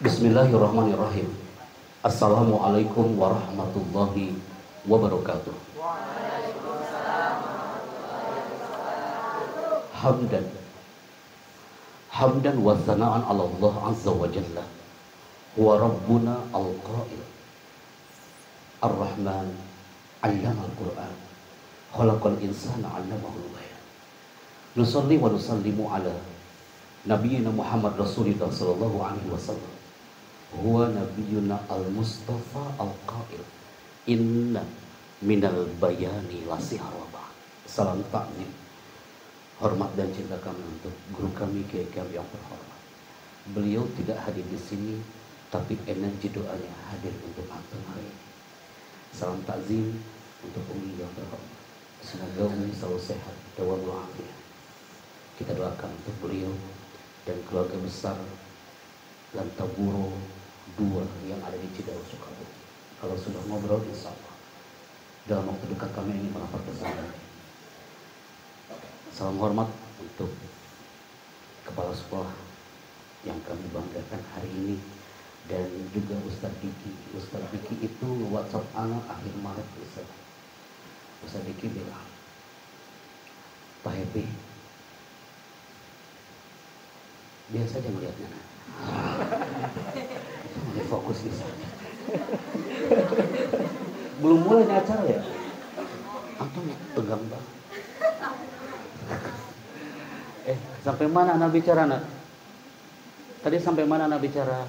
Bismillahirrahmanirrahim. Assalamualaikum warahmatullahi wabarakatuh. Hamdan Hamdan wa sana'an ala Allah azza wa jalla. Huwa rabbuna al-qa'il Ar-Rahman 'allama al-Qur'an khalaqal insana 'allamahul bayan. Nusalli wa nusallimu ala nabiyyina Muhammad Rasulullah sallallahu alaihi wasallam. Huwa nabiyyuna al-Mustafa al-Qa'il inna minal bayani la sihra wa ba'd. Salam taklim, hormat dan cinta kami untuk guru kami, kiai kami yang terhormat. Beliau tidak hadir di sini, tapi energi doanya hadir untuk antum hari ini. Salam takzim untuk Umi yang terhormat. Semoga Umi selalu sehat, dawamul afiyah. Kita doakan untuk beliau dan keluarga besar Lantaburo 2 yang ada di Cidahu, Sukabumi. Kalau sudah ngobrol, insya Allah dalam waktu dekat kami ingin melapor ke sana. Salam hormat untuk kepala sekolah yang kami banggakan hari ini, dan juga Ustadz Diki. Ustadz Diki itu WhatsApp anak akhir Maret. Ustadz Diki bilang, Pak Happy, biasa aja melihatnya. Mulai fokus di sana. Belum mulai acara ya, antum tegang banget. Sampai mana anak bicara, nak? Tadi sampai mana anak bicara?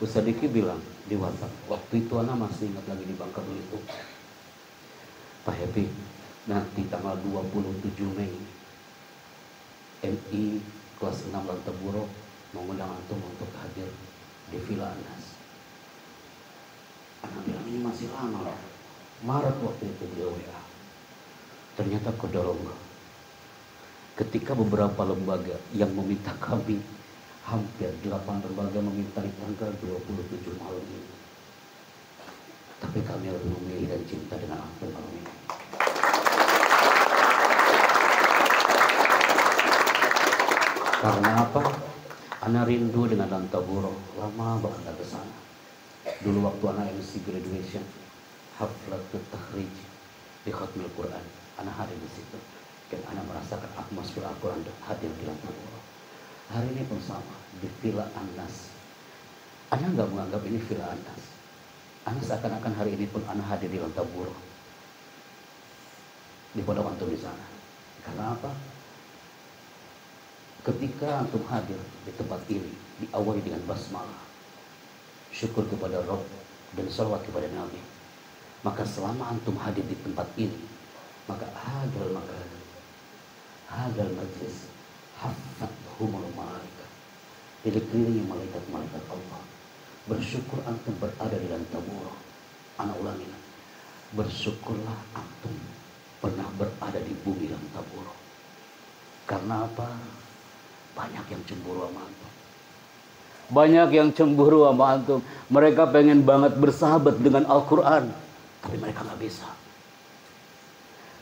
Ustadz Diki bilang di WhatsApp, waktu itu anak masih ingat lagi di Bangka Belitung. Pak Happy, nanti tanggal 27 Mei MI kelas 6 Lantaburo mengundang antum untuk hadir di Villa Anas. Anak bilang ini masih lama lah. Maret waktu itu dia WA. Ternyata qadarullah, ketika beberapa lembaga yang meminta kami, hampir 8 lembaga meminta di tanggal 27 malam ini, tapi kami harus memilih dan cinta dengan antum malam ini. Karena apa? Ana rindu dengan Lantaburo, lama banget gak kesana. Dulu waktu anak MC graduation, haflatul takhrij di khatmil Quran, anak hadir di situ. Dan anak merasakan atmosfer Al-Quran hadir di Lantaburo. Hari ini pun sama, di Villa Anas. Anak gak menganggap ini Villa Anas. Anak seakan-akan hari ini pun anak hadir di Lantaburo, di pondok antum di sana. Karena apa? Ketika antum hadir di tempat ini, diawali dengan basmalah, syukur kepada Rabb dan salawat kepada Nabi, maka selama antum hadir di tempat ini, maka hadal majlis hafathumul malaikat, dikelilingi malaikat-malaikat Allah. Bersyukur antum berada di Lantaburo. Anak ulangi, bersyukurlah antum pernah berada di bumi Lantaburo. Karena apa? Banyak yang cemburu sama antum. Banyak yang cemburu sama antum. Mereka pengen banget bersahabat dengan Al-Quran, tapi mereka gak bisa.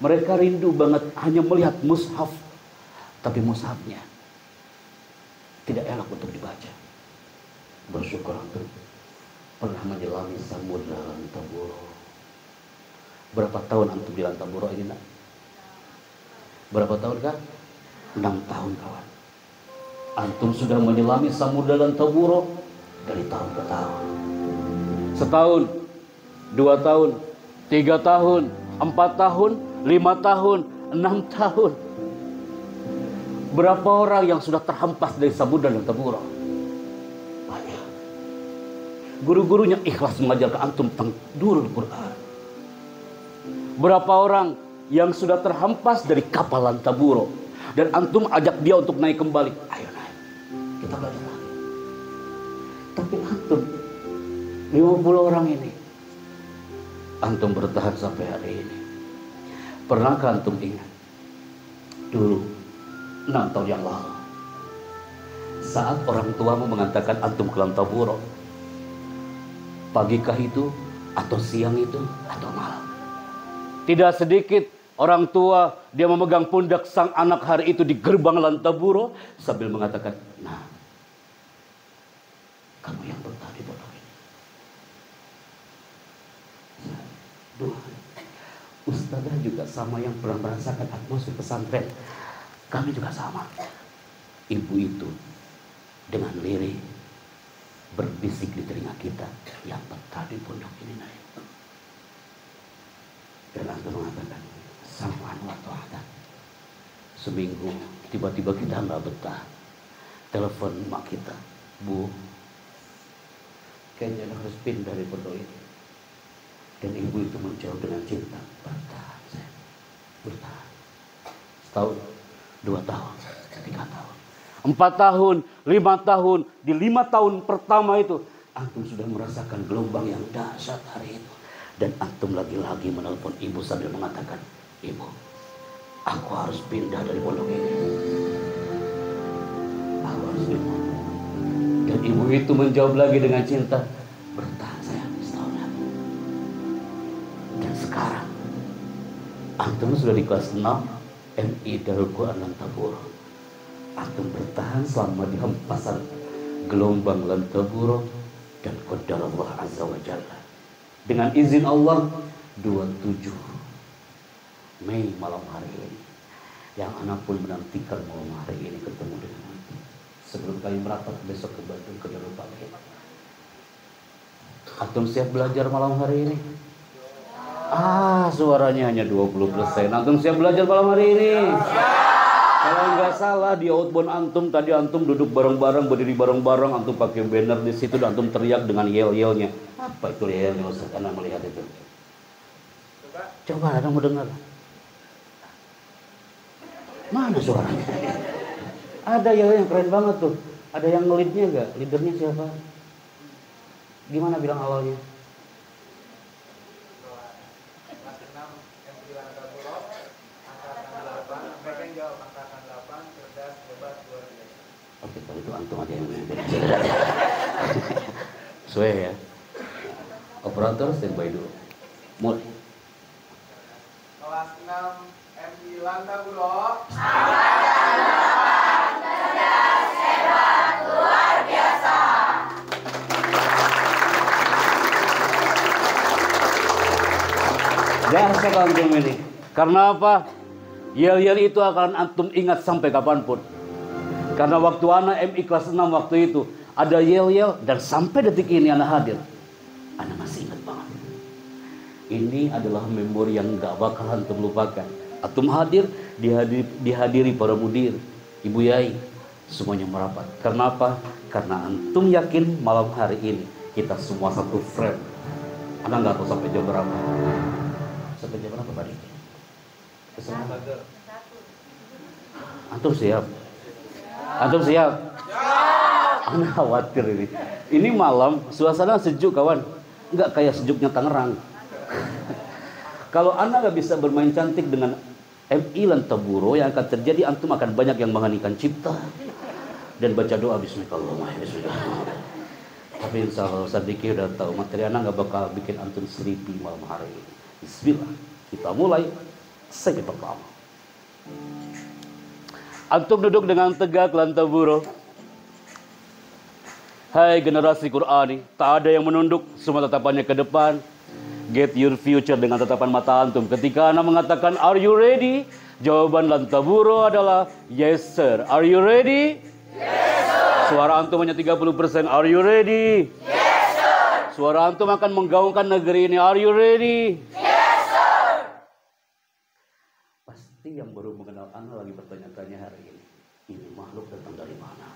Mereka rindu banget hanya melihat mushaf, tapi mushafnya tidak enak untuk dibaca. Bersyukur antum pernah menyelami samudra Lantaburo. Berapa tahun antum di Lantaburo ini, nak? Berapa tahun, kan? 6 tahun, kawan. Antum sudah menyelami samudra Lantaburo dari tahun ke tahun. Setahun, 2 tahun, 3 tahun, 4 tahun, 5 tahun, 6 tahun. Berapa orang yang sudah terhempas dari samudra Lantaburo? Banyak. Guru-gurunya ikhlas mengajarkan antum tentang Nurul Quran. Berapa orang yang sudah terhempas dari kapal Lantaburo dan antum ajak dia untuk naik kembali. Ayo naik, kita belajar lagi. Tapi antum 50 orang ini, antum bertahan sampai hari ini. Pernahkah antum ingat dulu 6 tahun yang lalu, saat orang tuamu mengantarkan antum ke Lantaburo, pagikah itu atau siang itu atau malam? Tidak sedikit orang tua dia memegang pundak sang anak hari itu di gerbang Lantaburo sambil mengatakan, nah, Ustazah juga sama yang pernah merasakan atmosfer pesantren. Kami juga sama. Ibu itu dengan lirih berbisik di telinga kita, yang betah di pondok ini naik. Dan antum mengatakan, sam'an wa ta'atan. Seminggu tiba-tiba kita nggak betah. Telepon mak kita, Bu, kayaknya harus pindah dari pondok ini. Dan ibu itu menjawab dengan cinta, bertahan saya, bertahan. Setahun, 2 tahun, 3 tahun, 4 tahun, 5 tahun. Di 5 tahun pertama itu antum sudah merasakan gelombang yang dahsyat hari itu. Dan antum lagi-lagi menelpon ibu sambil mengatakan, Ibu, aku harus pindah dari pondok ini. Aku harus pindah. Dan ibu itu menjawab lagi dengan cinta, bertahan sayang, setahun lagi. Dan sekarang antum sudah di kelas 6 MI Darul Quran Lantaburo. Antum bertahan selama di hempasan gelombang Lantaburo dan qadar Allah Azza wa Jalla. Dengan izin Allah, 27 Mei malam hari ini, yang anak pun menantikan malam hari ini ketemu dengan antum. Sebelum kami merapat besok ke Bandung ke Darul Baqi. Antum siap belajar malam hari ini? Suaranya hanya 20%. Antum siap belajar malam hari ini? Kalau nggak salah di outbound antum tadi antum duduk bareng-bareng, berdiri bareng-bareng, antum pakai banner di situ dan antum teriak dengan yel-yelnya. Apa itu yelnya Ustaz? Anda melihat itu? Coba Anda mau dengar. Mana suaranya? Ada yel yang keren banget tuh. Ada yang ngelidnya nggak? Leadernya siapa? Gimana bilang awalnya? Oke, kalau itu antum aja yang memimpin. Sesuai ya. Operator standby dulu. Mulai. Kelas 6 MI Lantaburo. Cerdas, hebat, luar biasa. Dahsyat antum ini. Karena apa? Yel-yel itu akan antum ingat sampai kapanpun. Karena waktu anak MI kelas 6 waktu itu ada yel-yel dan sampai detik ini anak hadir. Anak masih ingat banget. Ini adalah memori yang gak bakal antum lupakan. Antum hadir, dihadiri para mudir, ibu yai, semuanya merapat. Karena apa? Karena antum yakin malam hari ini kita semua satu frame. Anak gak tahu sampai jam berapa. Sampai jam berapa tadi? Antum siap? Antum siap? Anak khawatir ini. Ini malam suasana sejuk kawan. Enggak kayak sejuknya Tangerang. Kalau Anda nggak bisa bermain cantik dengan MI Lantaburo, yang akan terjadi antum akan banyak yang menghenikan cipta dan baca doa Bismillahirrahmanirrahim. Tapi insya Allah Ustaz Diki udah tahu materi Anda nggak bakal bikin antum sleepy malam hari ini. Bismillah, kita mulai sesi pertama. Antum duduk dengan tegak Lantaburo. Hai generasi Qurani, tak ada yang menunduk, semua tatapannya ke depan. Get your future dengan tatapan mata antum. Ketika Anda mengatakan are you ready? Jawaban Lantaburo adalah yes sir. Are you ready? Yes sir. Suara antum hanya 30%. Are you ready? Yes sir. Suara antum akan menggaungkan negeri ini. Are you ready? Yes sir. Pasti yang baru mengenal Anda lagi bertanya-tanya hari ini. Ini makhluk datang dari mana?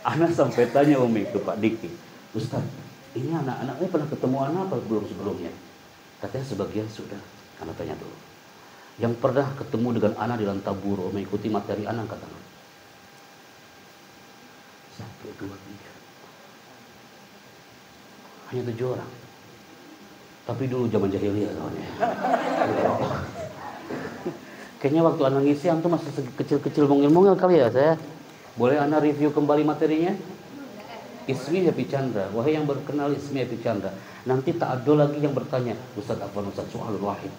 Anak sampai tanya Umi ke Pak Diki, Ustaz, ini anak-anaknya pernah ketemu anak apa belum sebelumnya? Katanya sebagian sudah. Anak tanya dulu. Yang pernah ketemu dengan anak di Lantaburo mengikuti materi anak katanya 1, 2, 3. Hanya 7 orang. Tapi dulu zaman jahiliyah kawannya. Kayaknya waktu anak ngisi antum masih kecil-kecil mungil-mungil kali ya saya. Boleh Anda review kembali materinya? Ismi Happy Chandra. Wahai yang berkenal Ismi Happy Chandra, nanti tak ada lagi yang bertanya, Ustaz Afwan, Ustaz Soalul Wahid,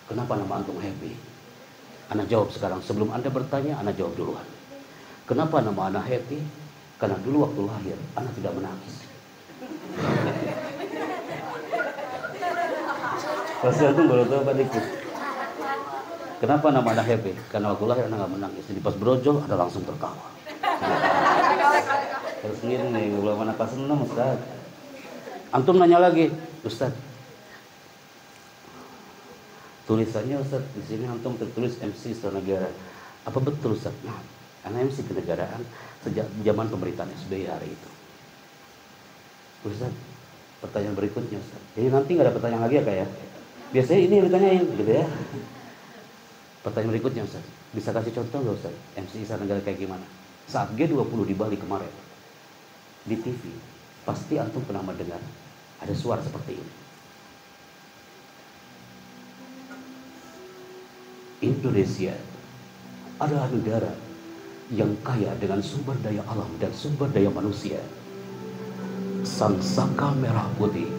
kenapa nama antum Happy? Anda jawab sekarang. Sebelum Anda bertanya, Anda jawab duluan. Kenapa nama Anda Happy? Karena dulu waktu lahir Anda tidak menangis. Pasti antum baru tahu Pak Diki. Kenapa nama anak happy? Karena waktu lahir anak nggak menangis. Jadi pas brojol ada langsung tertawa. Terus sendiri nih, belum anak kelas 6 Ustaz. Antum nanya lagi, Ustaz. Tulisannya Ustaz, di sini antum tertulis MC Istana Negara. Apa betul Ustaz? Nah, karena MC kenegaraan sejak zaman pemerintahan SBY hari itu. Ustaz, pertanyaan berikutnya Ustaz. Jadi nanti nggak ada pertanyaan lagi ya Kak ya? Biasanya ini yang ditanyain gitu ya. Pertanyaan berikutnya Ustaz, bisa kasih contoh nggak Ustaz? MC Istana Negara kayak gimana? Saat G20 di Bali kemarin, di TV, pasti antum pernah mendengar ada suara seperti ini. Indonesia adalah negara yang kaya dengan sumber daya alam dan sumber daya manusia. Sang saka merah putih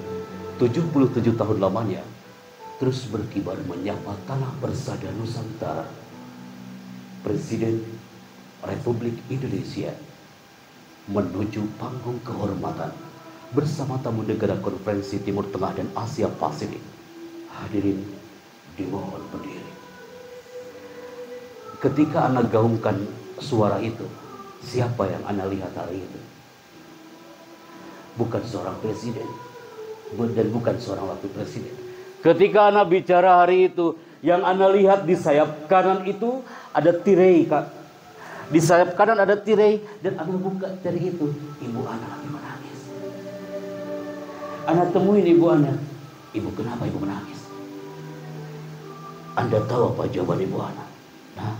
77 tahun lamanya terus berkibar menyapa tanah bersada Nusantara. Presiden Republik Indonesia menuju panggung kehormatan bersama tamu negara Konferensi Timur Tengah dan Asia Pasifik. Hadirin dimohon berdiri. Ketika anak gaungkan suara itu, siapa yang anak lihat hari itu? Bukan seorang presiden dan bukan seorang wakil presiden. Ketika anak bicara hari itu, yang anak lihat di sayap kanan itu ada tirai, Kak. Di sayap kanan ada tirai dan anak buka tirai itu, ibu anak lagi menangis. Anak temuin ibu anak, ibu kenapa ibu menangis? Anda tahu apa jawaban ibu anak? Nah,